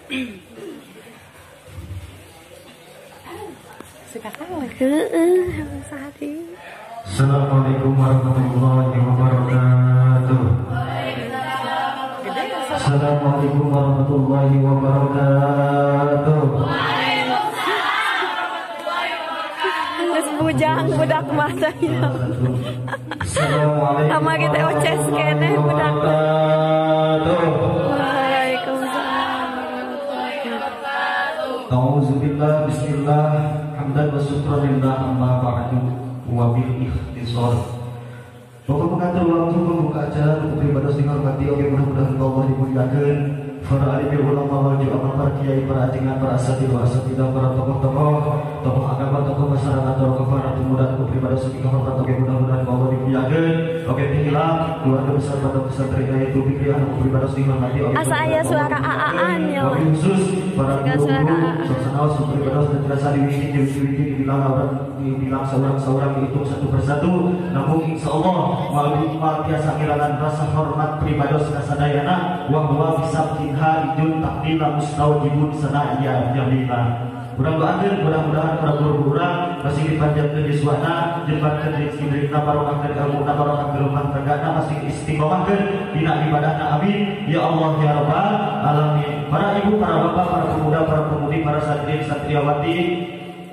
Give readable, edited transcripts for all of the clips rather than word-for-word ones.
Assalamualaikum warahmatullahi wabarakatuh. Assalamualaikum warahmatullahi wabarakatuh. Bujang budak mata ya. Sama kita oces kene budak. Waalaikumsalam. Auzubillah bismillah hamdan wa syukran lillah amma ba'du wa bil ikhtisar. Bapak pengatur waktu membuka acara untuk beribadah dihormati. Oke, mudah-mudahan Allah dimuliakan. Para alim ulama wal ju'ama, para kiai, para ajengan, para asatidah, para tokoh agama, tokoh masyarakat, tokoh para pemuda, untuk beribadah sedekah hormat. Oke, mudah-mudahan Allah dimuliakan. Oke, tinggilah keluarga besar pada pesantren itu pikiran untuk beribadah dihormati. Asa aya suara aaan ya. Oke, khusus para guru, sosanawas untuk beribadah dan terasa dibilang seorang itu satu persatu. Namun insya Allah mal biasa kehilangan rasa hormat beribadah sadayana wa huwa bisabkin harijun takdila mustawjibun sanaya jamila. Mudah-mudahan para guru urang masih dipanjatkeun yuswana, jembatkeun rezeki barokah dan ilmu barokah rumah tanggana, masih istiqomahkeun dina ibadahna. Amin ya Allah ya rabbal alamin. Para ibu, para bapak, para pemuda, para pemudi, para satria satriawati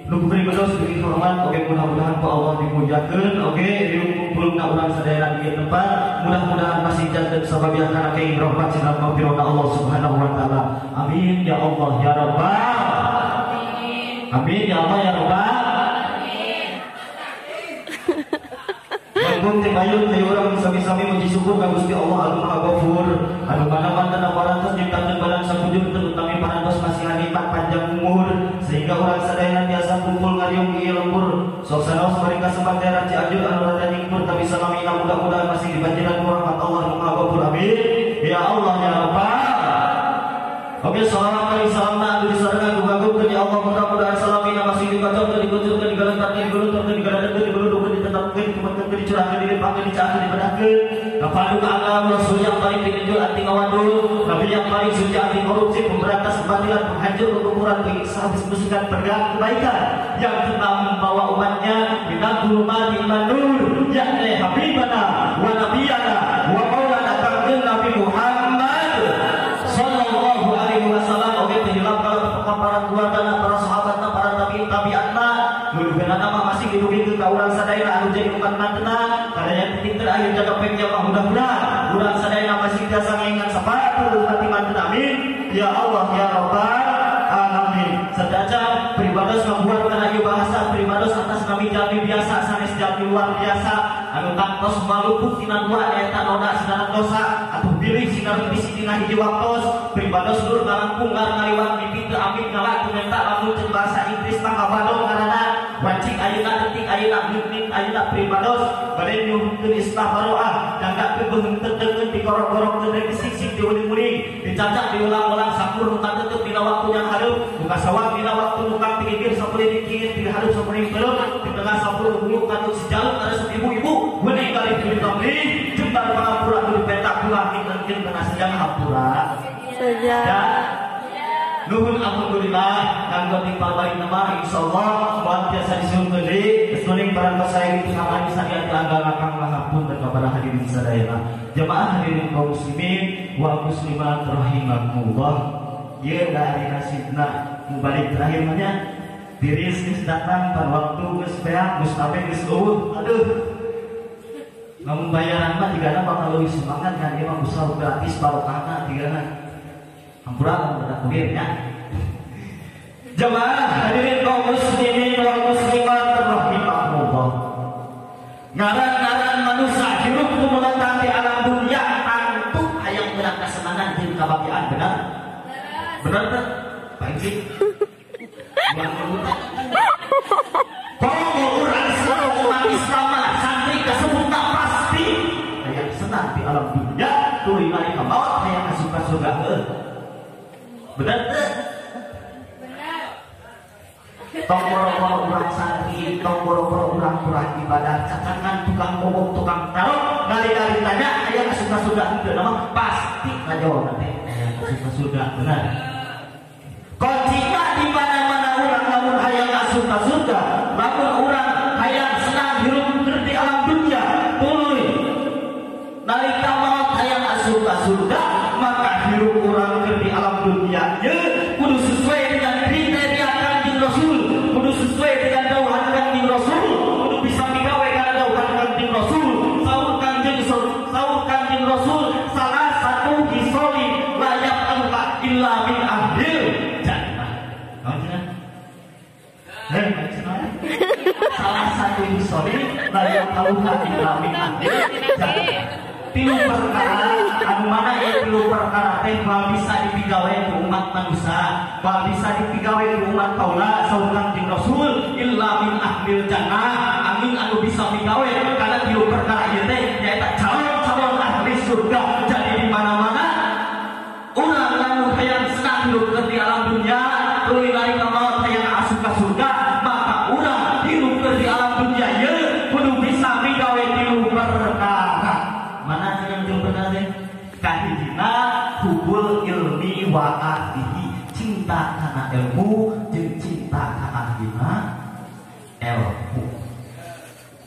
nu beribadah sedikit hormat. Oke, mudah-mudahan ku Allah dimuliakeun. Oke, dikumpulna urang sadaya di tempat. Mudah-mudahan masih janten sababiah kana kaing rahmat sinar maghfirah Allah Subhanahu wa taala. Amin ya Allah ya rabbal. Amin ya Allah ya rabbal. Mun teh ayeuna teh urang sami-sami muji syukur ka Gusti Allah anu Maha Ghafur, anu mana-mana parantos nyiptakeun badan sakujur terutami parantos masih nikmat panjang umur sehingga urang sadayana biasa kumpul ngariung ieu lembur. Sok sanaos mereka sempat daerah Cianjur anu rada ningkur tapi salamina mudah-mudahan masih dibanjiran rahmat Allah anu Maha Ghafur. Amin ya Allah ya rabbal. Oke, salam kali salamna anu disarengan gugagungkeun ya Allah, mudah-mudahan salamina masih dibacot, dikucurkeun, digalentarkeun, digeluntorkeun, digalentarkeun, dibeludukkeun, ditetapkeun, dikuatkeun, dicurahkeun, dilimpahkeun, dicakeun, dibedahkeun. Kepada agama Rasul yang paling pinjul anti ngawadul, Nabi yang paling suci anti korupsi, pemberantas kebatilan, penghancur kekufuran, pengiksa bersihkan pergerakan kebaikan yang telah membawa umatnya minal zulumati ilan nur, yakni habibana wa nabiyana wa maulana kangjeng Nabi Muhammad sallallahu alaihi wasallam. Oke, penjelang para keluarga, para sahabat, para tabi'atna, mudah-mudahan nama masih hidup-hidup ka urang sadayana anu jadi umat mantenang. Kadaya titik terakhir jaga pengja mudah-mudahan urang sadayana masih biasa ngingat sapatu hati mantenang. Amin ya Allah ya rabbal alamin. Sedaja beribadah membuat kana ieu bahasa beribadah atas nami jalmi biasa sanes jalmi luar biasa anu kantos maluput tina dua eta noda sedana dosa atuh pilih sinar bisi dina hiji waktos beribadah seluruh ngalangkung ngaliwat mimpi teu amit ngalaku menta lamun ceun bahasa Inggris mah kabadong karana wajib ayeuna detik ayeuna menit ayeuna beribadah bade nyuhkeun istighfarah jangka kebeunteun digorok-gorok teu disik-sik diuling-uling dicacak diulang-ulang sakur nu kateuteuk dina waktu yang hareup buka sawang dina waktu nukang pikir sapeuleun dikir di hareup sapeuleun belum di tengah sapeuleun bulu kanu sejaluk ada ibu-ibu bening kali di tamri jembar pangapura di petak pulang mungkin tengah sedang hampura saja. Nuhun alhamdulillah kanggo timpal balik nama insyaallah buat biasa disuruh deui sesuling barang saya itu sama bisa dianggal kang mahapun dan kepada hadirin sadayana. Jemaah hadirin kaum muslimin wa muslimat rahimakumullah. Ieu dari nasibna mubalik terakhir mah nya tiris geus datang pada waktu geus beak geus tabe geus eueuh. Aduh. Namun bayaran mah tigana bakal leuwih semangat kan ieu mah usaha gratis barokahna tigana. Hampura pada kuliahnya. Jemaah hadirin kaum muslimin wal muslimat rahimakumullah. Ngaran-ngaran manusia hirup kumunatan di alam dunia tentu hayang beunang kasenangan jeung kabahagiaan benar. Benar tak? Baik sih. Kalau urang seluruh umat Islam santri kasebut pasti hayang senang di alam dunia tuluy balik ka maut hayang asup ka surga. Benar tak? Benar. Tong boro-boro urang santri, tong boro-boro urang kurang ibadah, cacangan tukang ngomong, tukang taruh, kali-kali tanya, ayah asup ka surga itu nama pasti ngajawab nanti ayah asup ka surga. Benar. lamun urang hayang senang hirup di alam dunia tuluy nalika maut hayang asup ka surga maka hirup urang di alam dunia ye kudu sesuai dengan kriteria Kanjeng Rasul, kudu sesuai dengan dawuhan Kanjeng Rasul, kudu bisa digawe kana dawuhan Kanjeng Rasul. Saur Kanjeng Rasul salah satu hisoli layak angka illa min ahlil jannah. Salah satu hisoli layak angka illa min ahlil jannah. Tilu perkara anu mana ya tilu perkara teh moal bisa dipigawe ku umat manusia, moal bisa dipigawe ku umat kaula saur Kanjeng Rasul illa min ahlil jannah. Amin anu bisa digawe karena tilu perkara ieu teh nyaeta calon-calon ahli surga. Jadi di mana-mana urang lamun hayang senang hidup di alam dunia tuluy nalika maut hayang asup ka surga maka urang hidup di alam dunia ieu kudu bisa digawe tilu perkara. Mana yang benar deh? Kahijina hubul ilmi wa ahlihi, cinta karena ilmu jeung cinta ka ahlina ilmu.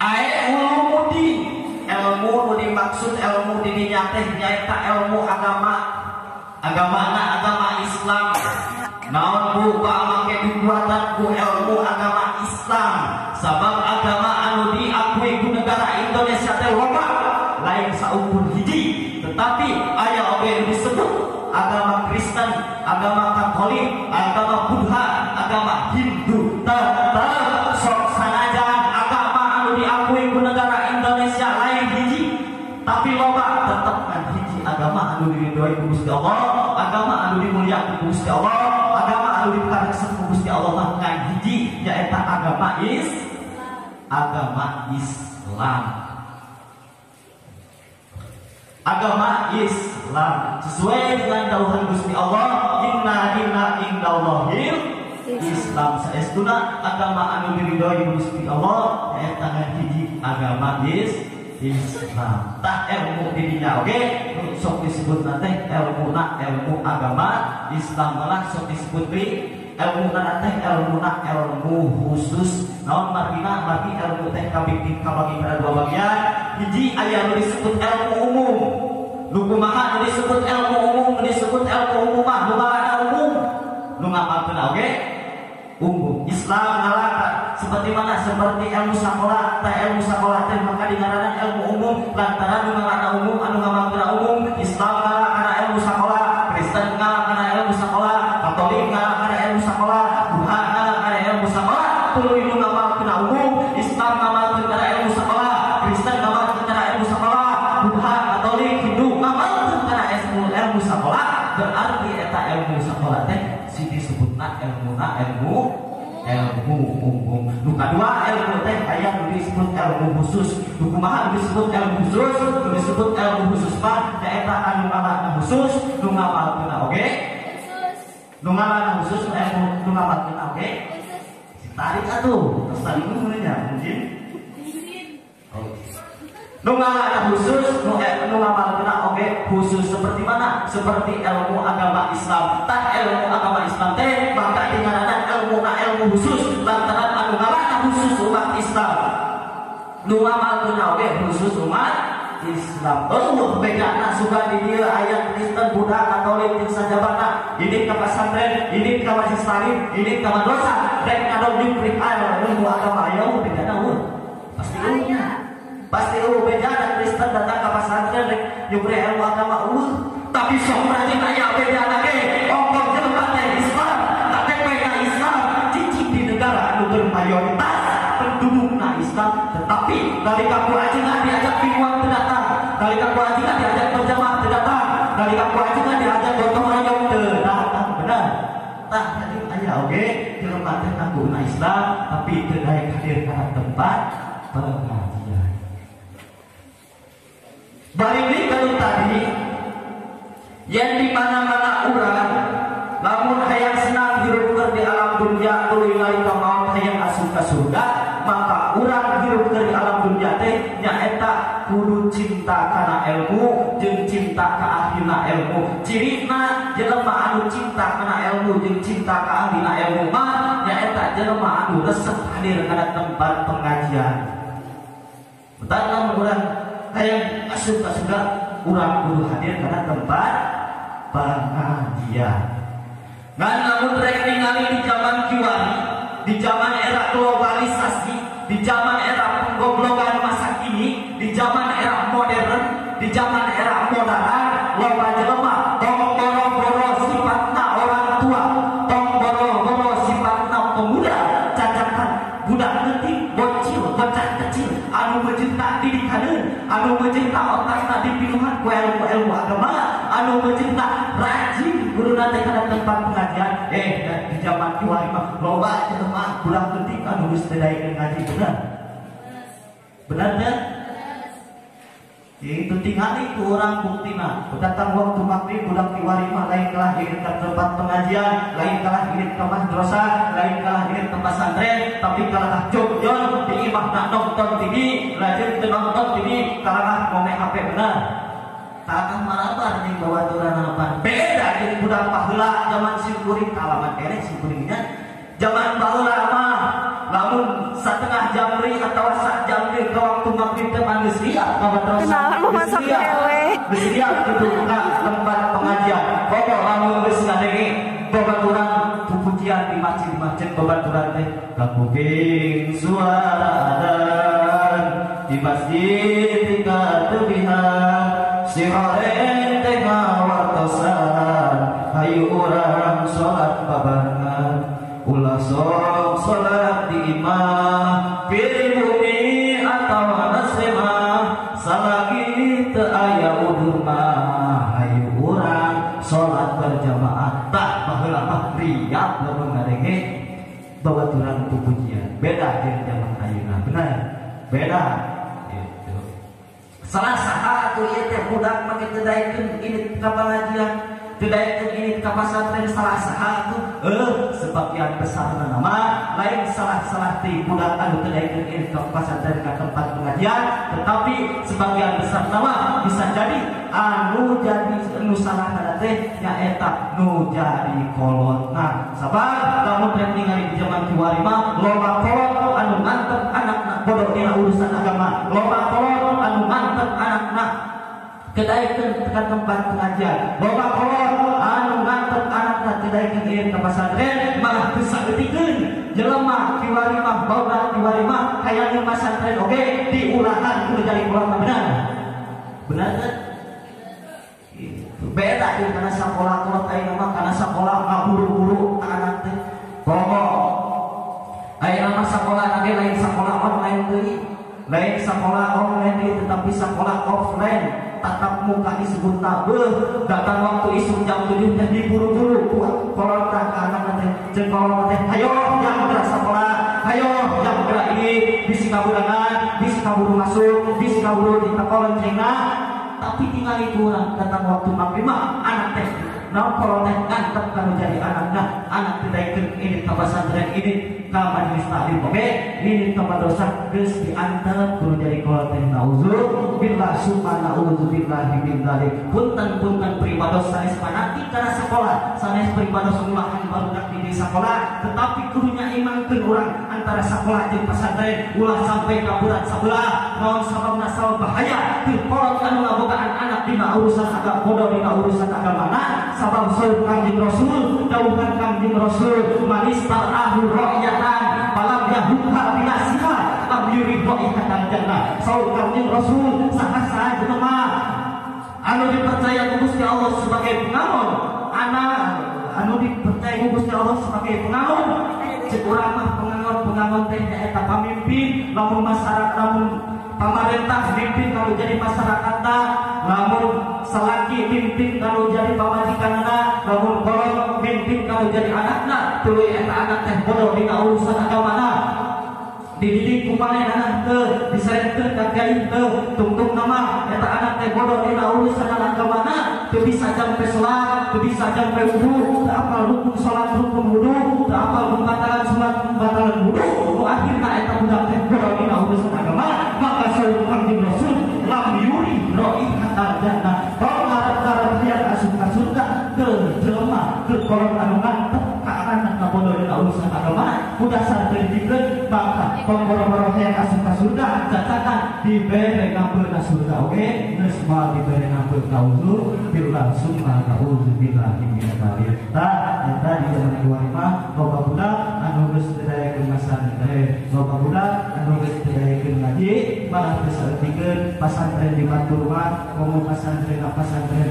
Ae ulumudi ilmu nu dimaksud ilmu di dinya teh nyaeta ilmu agama. Agamana agama Islam. Naon bu pamake dikuatan ku ilmu agama Islam. Sabab agama anu diakui ku negara Indonesia teh loba. Lain saukur hiji, tetapi aya oge disebut agama Kristen, agama Katolik, agama Buddha, agama Hindu. Tetap sok sanajan agama anu diakui ku negara Indonesia lain hiji, tapi loba tetap kan hiji agama anu diridhoi ku Gusti Allah, agama anu dimuliakeun ku Gusti Allah, agama anu dipareksan ku Gusti Allah mah kan hiji nyaeta agama Islam. Agama Islam sesuai dengan dawuhan Gusti Allah, inna dina indallahil Islam. Saestuna agama anu diridhoi Gusti Allah nyaeta hiji agama Islam. Tah ilmu di dinya oge sok disebut teh ilmu agama Islam malah sok disebut ilmu teh ilmu khusus. Naon margina margi ilmu teh kabagi pada dua bagian. Hiji aya nu disebut ilmu umum. Nu kumaha nu disebut ilmu umum, nu disebut ilmu umum mah nu ngaranna umum. Nu ngamalkeun oge umum. Islam ngalakan seperti mana? Seperti ilmu sakola. Tah ilmu sakola teh maka dingaranna ilmu umum lantaran nu ngaranna umum anu ngamalkeun umum. Islam ngalakan ilmu sakola, Kristen ngalakan ilmu sakola, Katolik ngalakan ilmu sakola, Buddha ngalakan ilmu sakola. Tuluy nu ngamalkeun umum. Islam ngamalkeun ilmu sakola, Kristen ngamalkeun ilmu sakola, Buddha, Katolik, Hindu ngamalkeun ilmu sakola. Berarti eta ilmu sakola teh si disebutna ilmu umum. Nu kadua ilmu teh aya nu disebut ilmu khusus. Nu kumaha disebut ilmu khusus? Nu disebut ilmu khusus mah nyaeta anu ngamalkeun khusus, nu ngamalkeun oge. Nu ngamalkeun khusus nu ngamalkeun oge. Tarik atuh, terus tadi mulanya mungkin. Nu ngamalkeun khusus, nu ngamalkeun oge khusus seperti mana? Seperti ilmu agama Islam. Tah ilmu agama Islam teh maka dingaranna ilmu khusus lantaran anu ngamalkeun khusus umat Islam. Nu ngamalkeun oge khusus umat Islam. Bedana suka di dieu aya Kristen, Buddha, Katolik jeung sajabana. Ini ka pesantren, ini ka majelis taklim, ini ka madrasah. Rek ngadog dikrik aya ilmu agama aya bedana mun. Pasti nya. Pasti bedana Kristen datang ka pesantren rek nyubre ilmu agama tapi sok berarti aya bedana ge. Ongkong jelema teh Islam, KTP Islam, cicing di negara anu bermayoritas pendudukna Islam, tetapi nalika ku ajengan diajak pinuan teu datang, nalika ku ajengan diajak berjamaah teu datang, nalika ku ajengan diajak gotong royong teu datang. Benar. Tah jadi aya oge jelema teh ngaguna Islam tapi teu daek hadir ka tempat pengajian. Balik deui tadi yang di mana-mana urang lamun hayang senang hirup di alam dunia tuluy nalika maut hayang asup ka surga maka urang hirup di alam dunia teh nyaeta kudu cinta kana ilmu jeung cinta ka ahlina ilmu. Cirina jelema anu cinta kana ilmu jeung cinta ka ahlina ilmu mah nyaeta eta jelema anu resep hadir kana tempat pengajian. Betana urang hayang asup ka surga, urang kudu hadir kana tempat pengajian. Ngan lamun rek ningali di zaman kiwari, di zaman era globalisasi, di zaman era penggoblokan masa kini, di zaman era modern, di zaman era modern, loba jelema tong boro-boro sifatna orang tua, tong boro-boro sifatna pemuda, cacakan budak leutik, bocil, bocah kecil, anu mencinta didikaneun, anu mencinta otakna dipiluhan ku ilmu agama, anu mencinta rajin guruna teh kana tempat pengajian. Di zaman kiwari mah loba jelema budak leutik anu geus teu daekeun ngaji, bener? Bener teh? Itu tingali itu orang buktina. Datang waktu maghrib budak kiwari mah lain kalah irit ke tempat pengajian, lain kalah irit ke madrasah, lain kalah irit ke pesantren, tapi kalah jogjon di imahna nonton TV, lajeng teu nonton TV, kalah ngomeh HP, bener. Kalah marabar jeung babaturan harapan. Beda jeung budak baheula zaman simkuring kalaman erek simkuringnya. Zaman baheula mah lamun setengah jam deui atawa sak jam deui ke waktu maghrib teh geus siap ka madrasah. Kenalan mau masak ewe. Geus siap kitu ka tempat pengajian. Komo lamun geus ngadenge babaturan pupujian di masjid babaturan teh kakuping suara adzan di masjid ka tebihan siraren teh ngawartosan hayu urang salat babarengan ulah sok salat di imah pilih bumi atau nasema salagi teu aya udur mah hayu urang salat berjamaah tah baheula mah riap lamun ngadenge babaturan pupujian. Beda jeung zaman ayeuna, bener? Beda. Gitu. Salah saha atuh ieu teh budak make teu daekeun ini ka pengajian, teu daekeun ini ka pesantren, salah saha atuh? Sebagian besar nama lain salah-salah ti budak anu teu daekeun ini ka pesantren ka tempat pengajian, tetapi sebagian besar nama bisa jadi anu jadi anu salah kana teh nyaeta nu jadi kolotna. Sabar lamun rek ningali di zaman kiwari mah loba kolot anu ngantep anakna bodoh dina urusan agama, loba kolot anu ngantep anakna kedaekeun ka tempat pengajian, loba kolot anu ngantep anakna kedaekeun ieu ka pesantren malah geus saeutikkeun jelema kiwari mah bauna kiwari mah hayang pesantren oge diulahan kudu jadi kolotna, benar? Benar kan? Beda di karena sekolah kolot ayeuna mah karena sekolah ngaburu-buru anak teh. Komo ayeuna mah sekolah lagi lain sekolah online deui, lain sekolah online deui tetapi sekolah offline tatap muka disebut tabeuh. Datang waktu isuk jam 7 teh diburu-buru ku kolot ka anak teh. Jeung kolot teh hayo jam geura sekolah, hayo jam geura ini bisi kaburangan, bisi kaburu masuk, bisi kaburu di kolon cengna. Tapi tinggal itu orang datang waktu maghrib mah anak teh naon kalau teh ngantep kanu jadi anakna, anak tidak ikut ini ka pesantren ini ka majelis taklim oke, ini ka madrasah geus diantep kudu jadi kalau teh nauzubillah summa nauzubillah min dzalik. Punten pribados sanes panati kana sekolah, sanes pribados mulahan barudak di sekolah, tetapi kudunya imankeun urang antara sekolah jeung pesantren ulah sampai ka budak sabelah naon sababna sabab bahaya teu kolot anu ngabogaan anak dina urusan agama bodoh dina urusan agamana sabab sauh Kangjeng Rasul dawuhan Kangjeng Rasul manis tarahu ra'yatan falam yahukha binasiha am yurid ra'yatan jannah. Sauh Kangjeng Rasul saha-saha jelema anu dipercaya ku Gusti Allah sebagai pengamun, anak anu dipercaya ku Gusti Allah sebagai pengamun, cek urang mah pengamun teh nyaeta pamimpin, lamun masyarakat lamun pemerintah mimpin kalau jadi masyarakatna, lamun salaki mimpin kalau jadi pamajikanna, lamun kolot mimpin kalau jadi anakna, tuluy eta anak teh bodoh dina urusan agamana. Dididik kumaha anak teh disarekeun ka kiai teh tungtung nama eta anak teh bodoh dina urusan agamana, teu bisa jampe salat, teu bisa jampe wudu, teu apal rukun salat rukun wudu, teu apal pembatalan salat pembatalan wudu, nu akhirna eta budak teh bodoh dina urusan agama. Maka sauh Kangjeng Rasul lam yuri ra'ihatan jannah, kalau harap-harap dia asup ka surga teu jelema teu kolot anu ngantep ka anak bodoh dan urusan agama udah santri dikeun maka pemboro-boro yang asup ka surga catakan dibere ngampurna surga oke geus moal dibere ngampur ka uzur bil langsung maka uzubillahi minadzalik eta di zaman kiwari mah loba budak anu geus didayakeun masantren loba budak anu geus didayakeun ngaji malah geus saeutik pasantren di Batur mah komo pasantren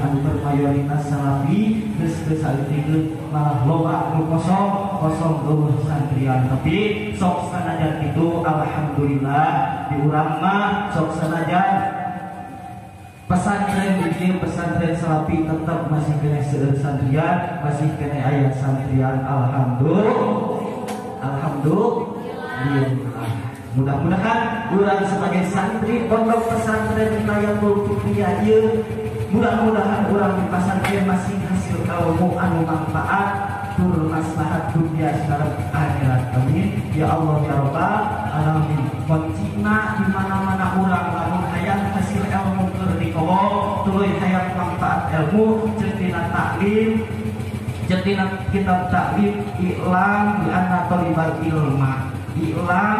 anu bermayoritas salafi geus saeutik malah loba anu kosong eueuh santrian tapi sok sanajan itu alhamdulillah di urang mah sok sanajan pesantren bikin pesantren salafi tetap masih kena seueur santrian masih kena aya santrian alhamdulillah mudah-mudahan urang sebagai santri pondok pesantren Hidayatul Fiqhiyah ieu mudah-mudahan urang di pesantren masih hasil ilmu anu manfaat tur maslahat dunia sekarang akhirat amin ya Allah ya rabbal alamin kuncina di mana-mana urang lamun hayang hasil ilmu keur dikowo tuluy hayang manfaat ilmu cetina taklim cetina kitab taklim ilam di anna talibal ilma ilam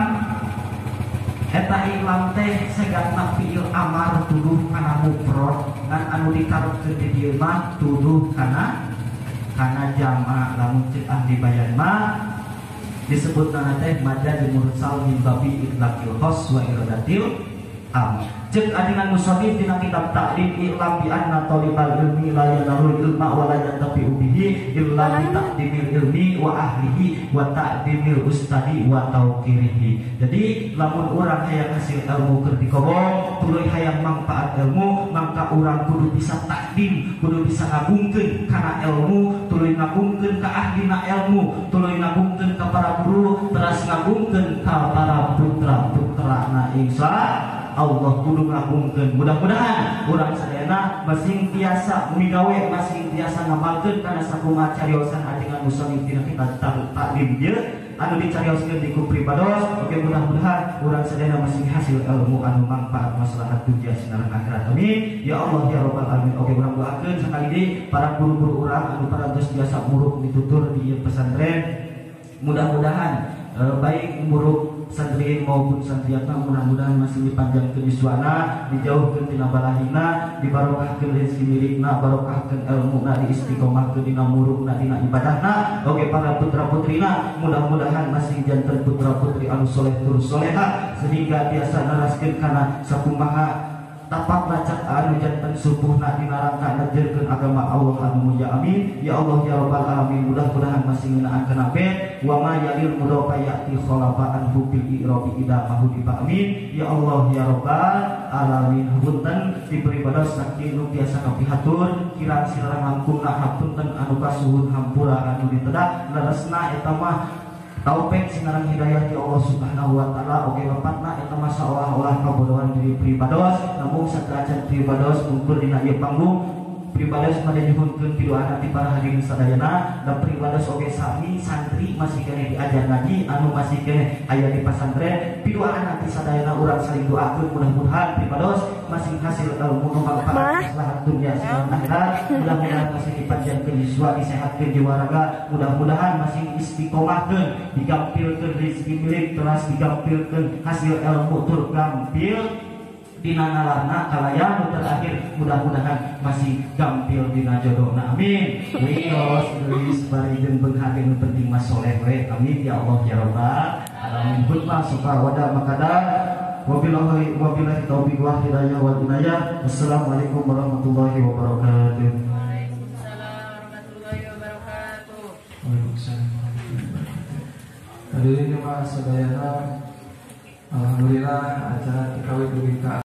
eta ilam teh segatna fiil amar tuduh kana mufrad ngan anu dikarepkeun di dieu mah tuduh kana jama lamun cek ahli bayan mah disebut teh majaz mursal min babi itlaqil khas wa iradatil am cek adingan musannif dina kitab ta'lim ilam bi anna talibal ilmi la yanalul ilma wa la yantafi'u bihi illa bi taqdimil ilmi wa ahlihi wa ta'dimil ustadi wa tauqirihi. Jadi lamun urang hayang hasil ilmu keur dikowo tuluy hayang manfaat ilmu mangka urang kudu bisa takdim kudu bisa ngagungkeun kana ilmu tuluy ngagungkeun ka ahlina ilmu tuluy ngagungkeun ka para guru terus ngagungkeun ka para putra-putrana insya Allah kudu ngagungkeun mudah-mudahan urang sadayana masing tiasa migawe masing tiasa ngamalkeun kana sakumaha cariosan ajengan musannif dina kitab taklim ieu anu dicarioskeun di kupribados oke mudah-mudahan urang sadayana masing hasil ilmu anu manfaat maslahat dunya sinareng akhirat amin ya Allah ya rabbal alamin oke urang doakeun sakali deui para guru-guru urang anu parantos biasa murid ditutur di pesantren mudah-mudahan baik murid santri maupun santriatna mudah-mudahan masih dipanjangkeun yuswana dijauhkeun tina balahina dibarokahkeun rezeki milikna barokahkeun ilmuna diistiqomahkeun dina murugna dina ibadahna oge para putra-putrina mudah-mudahan masih janten putra-putri anu soleh tur soleha sehingga biasa naraskeun kana sakumaha tapak lacak anu janten subuhna dina rangka nejeurkeun agama Allah anu mulia amin ya Allah ya rabbal alamin mudah-mudahan masih ngeunaan kana bet wa ma yalil mudafa yati khalafaan bil irabi ida mahudiba amin ya Allah ya rabbal alamin punten diberi bados saking nu biasa kapihatur kirang silarang langkungna hapunten anu kasuhun hampura anu ditedak leresna eta mah taufik sinareng hidayah di Allah Subhanahu wa taala oge bapatna eta mah saolah-olah kabodohan diri pribados namun saderajat pribados mungkur dina ieu panggung pribados pada nyuhunkeun pidoana ti para hadirin sadayana dan pribados oge sami santri masih kene diajar ngaji anu masih kene aya di pesantren pidoana ti sadayana urang saling doakeun mudah-mudahan pribados masih hasil ilmu nu manfaat maslahat dunya sareng akhirat mudah-mudahan masih dipanjangkeun yuswa disehatkeun jiwa raga mudah-mudahan masih istiqomahkeun digampilkeun rezeki milik terus digampilkeun hasil ilmu tur gampil dina nalarna kalayan terakhir mudah-mudahan masih gampil dina jodohna amin wios geus bari jeung beunghakeun penting mas soleh we amin ya Allah ya rabbal alamin hutbah suka wada makada wabillahi taufiq wal hidayah wal inayah wassalamualaikum warahmatullahi wabarakatuh. Waalaikumsalam. Hadirin jemaah sadayana alhamdulillah acara TKW Berita